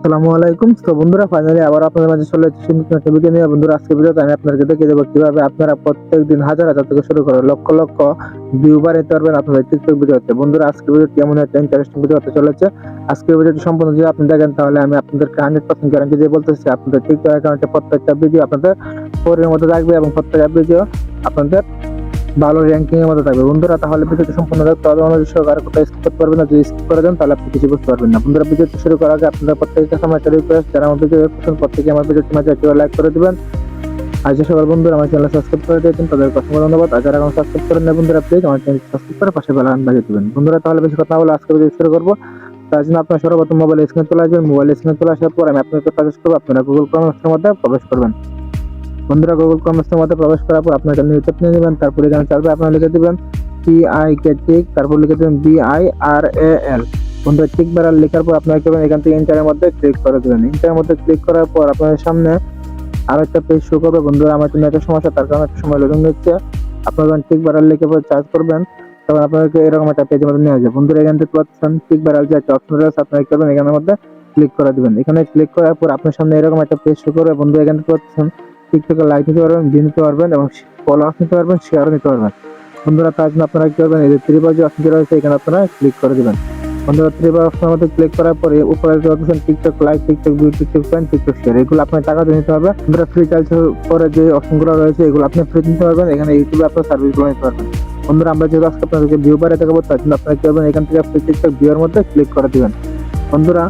আসসালামু আলাইকুম। তো বন্ধুরা, ফাইনালি আবার আপনাদের মাঝে চলে এসেছি নতুন একটা ভিডিও নিয়ে। বন্ধুরা, আজকে ভিডিওতে আমি আপনাদেরকে দেখিয়ে দেবো কিভাবে আপনারা প্রত্যেকদিন হাজার হাজার থেকে শুরু করে লক্ষ লক্ষ ভিউ বাড়াতে পারবেন আপনাদের টিকটক ভিডিওতে। বন্ধুরা, আজকে ভিডিওটি এমন একটা ইন্টারেস্টিং ভিডিও হতে চলেছে। আজকের ভিডিওটি সম্পূর্ণ যদি আপনি দেখেন তাহলে আমি আপনাদেরকে 100% গ্যারান্টি দিয়ে বলতেছি আপনাদের টিকটক অ্যাকাউন্টে প্রত্যেকটা ভিডিও আপনাদের ফোনের মধ্যে থাকবে এবং প্রত্যেকটা ভিডিও আপনাদের ভালো র্যাঙ্কিং এর মধ্যে থাকবে। বন্ধুরা, তাহলে ভিডিওটি সম্পূর্ণ দেখতে হবে, অনুযায়ী সহকারে কোথাও স্কিপ করতে পারবেন না। যদি স্কিপ করে দেন তাহলে আপনি কিছু বুঝতে পারবেন না। বন্ধুরা, ভিডিওটি শুরু করার আগে আপনাদের প্রত্যেকের কাছে আমার একটা রিকোয়েস্ট, যারা আমার ভিডিও দেখছেন প্রত্যেকে আমার ভিডিওটি মাঝে একটু লাইক করে দিবেন। আর যে সকল বন্ধুরা আমার চ্যানেল সাবস্ক্রাইব করে দিয়েছেন তাদেরকে অসংখ্য ধন্যবাদ। আর যারা এখন সাবস্ক্রাইব করেন না বন্ধুরা, প্লিজ আমার চ্যানেল সাবস্ক্রাইব করে পাশে বেল আইকন বাজিয়ে দিবেন। বন্ধুরা, তাহলে বেশি কথা বলে আজকে ভিডিও শুরু করবো। তার জন্য আপনার সর্বপ্রথম মোবাইল স্ক্রিনে চলে আসবেন। মোবাইল স্ক্রিনে চলে আসার পর আমি আপনাকে সাজেস্ট করবো আপনারা গুগল ক্রোমের মধ্যে প্রবেশ করবেন। বন্ধুরা, গুগল ক্রোমের মধ্যে প্রবেশ করার পর আপনার নিউ ট্যাব নিয়ে নেবেন। তারপরে এখানে চালবে আপনারা লিখে দিবেন TIK, তারপর লিখে দেবেন BIRAL। বন্ধুরা, টিক বারাল লেখার পর আপনারা করবেন এখান থেকে ইন্টারের মধ্যে ক্লিক করে দেবেন। ইন্টারের মধ্যে ক্লিক করার পর আপনাদের সামনে আরো একটা পেজ শো করবে। বন্ধুরা, আমার জন্য একটা সমস্যা, তার কারণে একটা সময় লোডিং নিচ্ছে। আপনারা যখন টিক বারাল লিখে পর চার্জ করবেন তখন আপনাদেরকে এরকম একটা পেজের মধ্যে নিয়ে আসবে। বন্ধুরা, এখান থেকে পাচ্ছেন টিক বারাল যে একটা অপশন রয়েছে, আপনারা করবেন এখানের মধ্যে ক্লিক করে দিবেন। এখানে ক্লিক করার পর আপনার সামনে এরকম একটা পেজ শো করবে। বন্ধুরা, এখান থেকে পাচ্ছেন টিকটকে লাইক নিতে পারবেন, ভিউ নিতে পারবেন এবং ফলোয়ার্স নিতে পারবেন, শেয়ারও নিতে পারবেন। বন্ধুরা, তার জন্য আপনারা কি করবেন, এই যে থ্রি বার যে অপশনটি রয়েছে এখানে আপনারা ক্লিক করে দিবেন। বন্ধুরা, থ্রি বার অপশনের মধ্যে ক্লিক করার পরে উপরে যে option TikTok like, TikTok view, TikTok friend, TikTok share, এগুলো আপনার টাকা দিয়ে নিতে হবে। বন্ধুরা, ফ্রি চার্জ পরে যে অপশনগুলো রয়েছে এগুলো আপনি ফ্রি নিতে পারবেন। এখানে ইউটিউবে আপনার সার্ভিসগুলো নিতে পারবেন। বন্ধুরা, আমরা যেহেতু আজকে আপনাদেরকে ভিউ বাড়াতে দেখাবো তার জন্য আপনারা কি করবেন, এখান থেকে ফ্রি টিকটক ভিউর মধ্যে ক্লিক করে দিবেন। বন্ধুরা,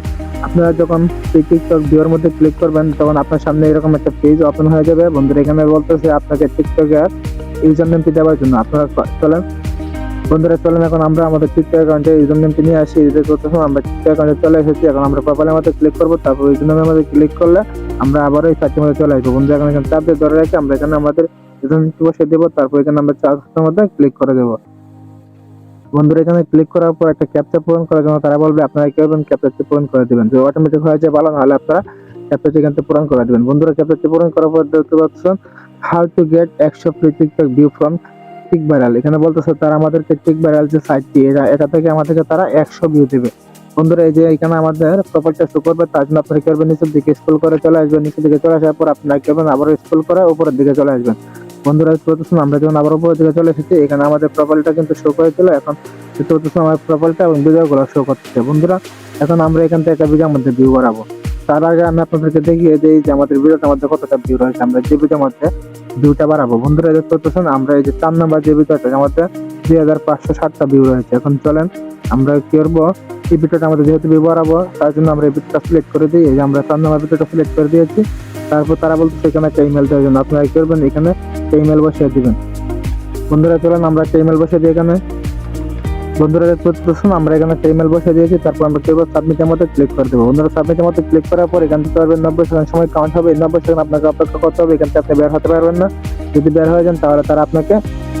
আপনারা যখন টিকটক ভিউর মধ্যে ক্লিক করবেন তখন আপনার সামনে এরকম একটা পেজ ওপেন হয়ে যাবে। বন্ধুরা, এখানে বলতেছে আপনাকে টিকটকের ইউজার নেমটি দেওয়ার জন্য। আপনারা চলেন বন্ধুরা, চলেন এখন আমরা আমাদের টিকটক অ্যাকাউন্টে ইউজার নেমটি নিয়ে আসি। আমরা টিকটক অ্যাকাউন্টে চলে এসেছি। এখন আমরা প্রোফাইলের মধ্যে ক্লিক করবো, তারপর ইউজার নেমের মধ্যে ক্লিক করলে আমরা আবার এই সাইটের মধ্যে চলে আসবো। বন্ধুরা, এখানে চাপ দিয়ে ধরে রেখে আমরা এখানে আমাদের ইউজার নেমটি বসে দেবো। তারপর এখানে আমরা চার্জের মধ্যে ক্লিক করে দেবো। বন্ধুরা, এখানে ক্লিক করার পর একটা ক্যাপচা পূরণ করার জন্য তারা বলবে আপনারা কি করবেন, ক্যাপচাটি পূরণ করে দিবেন। যদি অটোমেটিক হয়ে যায় ভালো, নাহলে আপনারা ক্যাপচাটি এখান থেকে পূরণ করে দিবেন। বন্ধুরা, ক্যাপচাটি পূরণ করার পর দেখতে পাচ্ছেন how to get 100 free TikTok view from tick viral. এখানে বলতেছে তারা আমাদেরকে টিক ভাইরাল যে সাইটটি এটা থেকে আমাদেরকে তারা 100 ভিউ দিবে। বন্ধুরা, এই যে এখানে আমাদের প্রোফাইলটা শো করবে, তার জন্য আপনারা কি করবেন, নিচের দিকে স্ক্রল করে চলে আসবেন। নিচের দিকে চলে আসার পর আপনারা কি করবেন, আবার স্ক্রল করে উপরের দিকে চলে আসবেন। বন্ধুরা, আমরা যখন আবার উপরের দিকে চলে এসেছি এখানে আমাদের প্রোফাইলটা কিন্তু শো করেছিল। এখন আমার প্রোফাইলটা এবং ভিডিওগুলো শো করতেছে। বন্ধুরা, এখন আমরা এখান থেকে একটা ভিডিওর মধ্যে ভিউ বাড়াবো। তার আগে আমি আপনাদেরকে দেখিয়ে দিই যে আমাদের ভিডিওটার মধ্যে কতটা ভিউ রয়েছে। আমরা যে ভিডিওর মধ্যে ভিউটা বাড়াবো, বন্ধুরা দেখতে পাচ্ছেন আমরা এই যে 4 নম্বর যে ভিডিওটা আমাদের 2560টা ভিউ রয়েছে। এখন চলেন আমরা কি করবো, এই ভিডিওটা আমাদের যেহেতু ভিউ বাড়াবো তার জন্য আমরা এই ভিডিওটা সিলেক্ট করে দিই। এই যে আমরা 4 নম্বর ভিডিওটা সিলেক্ট করে দিয়েছি। তারপর তারা বলতেছে এখানে একটা ইমেল দেওয়ার জন্য। আপনারা কি করবেন, এখানে ইমেল বসিয়ে দিবেন। বন্ধুরা, চলেন আমরা একটা ইমেল বসিয়ে দিই এখানে। বন্ধুরা, আমরা এখানে একটা ইমেল বসিয়ে দিয়েছি। তারপর আমরা কেবল সাবমিটের মধ্যে ক্লিক করে দেবো। বন্ধুরা, সাবমিটের মধ্যে ক্লিক করার পর এখান থেকে 90 সেকেন্ড সময় কাউন্ট হবে। 90 সেকেন্ড আপনাকে অপেক্ষা করতে হবে। এখান থেকে আপনি বের হতে পারবেন না। যদি বের হয়ে যান তাহলে তারা আপনাকে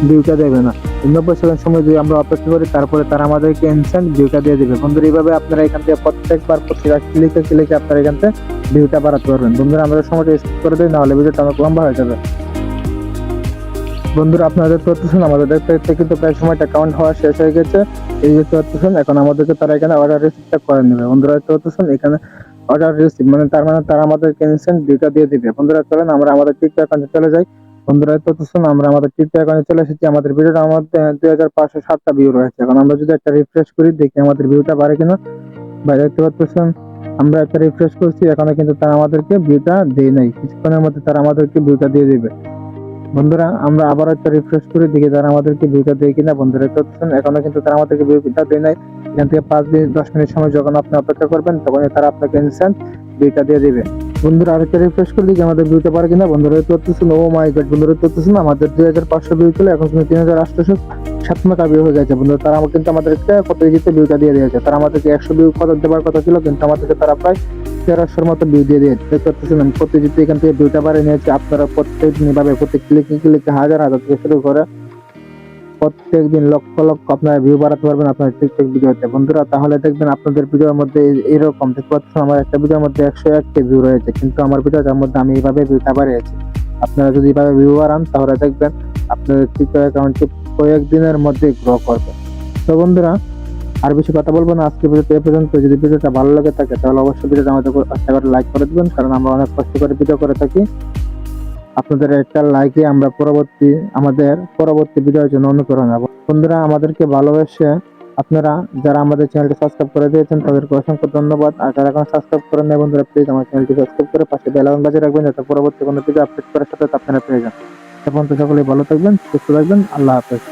ভিউটা দেবে না। 90 সেকেন্ড সময় যদি আমরা অপেক্ষা করি তারপরে তারা আমাদেরকে ইনস্ট্যান্ট ভিউটা দিয়ে দেবে। বন্ধুরা, এইভাবে আপনারা এখান থেকে প্রত্যেকবার প্রত্যেকটা ক্লিকে আপনারা এখান থেকে ভিউটা বাড়াতে পারবেন। বন্ধুরা, আমরা সময়টা স্কিপ করে দিই, নাহলে ভিডিওটা অনেক লম্বা হয়ে যাবে। বন্ধুরা, আপনারা দেখতে পাচ্ছেন আমাদের দেখতে কিন্তু প্রায় সময়টা কাউন্ট হওয়া শেষ হয়ে গেছে। এই দেখতে পাচ্ছেন এখন আমাদেরকে তারা এখানে অর্ডার রিসিভটা করে নেবে। বন্ধুরা, দেখতে পাচ্ছেন এখানে অর্ডার রিসিভ মানে তার মানে তারা আমাদেরকে ইনস্ট্যান্ট ভিউটা দিয়ে দিবে। বন্ধুরা, চলেন আমরা আমাদের টিকটক অ্যাকাউন্টে চলে যাই। বন্ধুরা, দেখতে পাচ্ছেন আমরা আমাদের টিকটক অ্যাকাউন্টে চলে এসেছি। আমাদের ভিডিওটা মধ্যে 2560টা ভিউ রয়েছে। এখন আমরা যদি একটা রিফ্রেশ করি দেখি আমাদের ভিউটা বাড়ে কিনা। ভাই, দেখতে পাচ্ছেন আমরা একটা রিফ্রেশ করছি, এখনো কিন্তু তারা আমাদেরকে ভিউটা দেয় নাই। কিছুক্ষণের মধ্যে তারা আমাদেরকে ভিউটা দিয়ে দিবে। বন্ধুরা, আমরা আবার একটা রিফ্রেশ করে দেখি তারা আমাদেরকে ভিউটা দেয় কিনা। বন্ধুরা, দেখতেছেন এখনো কিন্তু তারা আমাদেরকে ভিউটা দেয় নাই। এখান থেকে 5-10 মিনিট সময় যখন আপনি অপেক্ষা করবেন তখন তারা আপনাকে ইনস্ট্যান্ট ভিউটা দিয়ে দিবে। বন্ধুরা, আরেকটা রিফ্রেশ করে দেখি আমাদের ভিউটা পারে কিনা। বন্ধুরা, দেখতেছেন ও মাই গড, বন্ধুরা দেখতেছেন আমাদের 2500 ভিউ ছিল, এখন কিন্তু 3857টা ভিউ হয়ে গেছে। বন্ধুরা, তারা কিন্তু আমাদেরকে কত ইজিতে ভিউটা দিয়ে দিয়েছে। তারা আমাদেরকে 100 ভিউ কত দেওয়ার কথা ছিল, কিন্তু আমাদেরকে তারা প্রায় 1300-র মতো ভিউ দিয়ে দিয়েছে। দেখতে পাচ্ছেন আমি প্রতিদিন এখান থেকে ভিউটা বাড়িয়ে নিয়েছি। আপনারা প্রত্যেকদিন এভাবে প্রত্যেক ক্লিকে হাজার হাজার থেকে শুরু করে প্রত্যেকদিন লক্ষ লক্ষ আপনারা ভিউ বাড়াতে পারবেন আপনার টিকটক ভিডিওতে। বন্ধুরা, তাহলে দেখবেন আপনাদের ভিডিওর মধ্যে এরকম দেখতে পাচ্ছেন আমার একটা ভিডিওর মধ্যে 101কে ভিউ রয়েছে, কিন্তু আমার ভিডিওটার মধ্যে আমি এইভাবে ভিউটা বাড়িয়েছি। আপনারা যদি এইভাবে ভিউ বাড়ান তাহলে দেখবেন আপনাদের টিকটক অ্যাকাউন্টটি কয়েকদিনের মধ্যে গ্রো করবে। তো বন্ধুরা, আর বেশি কথা বলবো না, আজকে ভিডিওতে এ পর্যন্ত। যদি ভিডিওটা ভালো লাগে থাকে তাহলে অবশ্যই ভিডিওটা আমাদের একটা করে লাইক করে দিবেন, কারণ আমরা অনেক কষ্ট করে ভিডিও করে থাকি। আপনাদের একটা লাইকে আমরা আমাদের পরবর্তী ভিডিওর জন্য অনুপ্রেরণা হবো। বন্ধুরা, আমাদেরকে ভালোবেসে আপনারা যারা আমাদের চ্যানেলটি সাবস্ক্রাইব করে দিয়েছেন তাদেরকে অসংখ্য ধন্যবাদ। আর যারা এখন সাবস্ক্রাইব করেন নাই বন্ধুরা, প্লিজ আমার চ্যানেলটি সাবস্ক্রাইব করে পাশে বেল আইকন বাজিয়ে রাখবেন, যাতে পরবর্তী কোনো ভিডিও আপলোড করার সাথে আপনারা পেয়ে যান। তখন তো সকলেই ভালো থাকবেন, সুস্থ থাকবেন। আল্লাহ হাফেজ।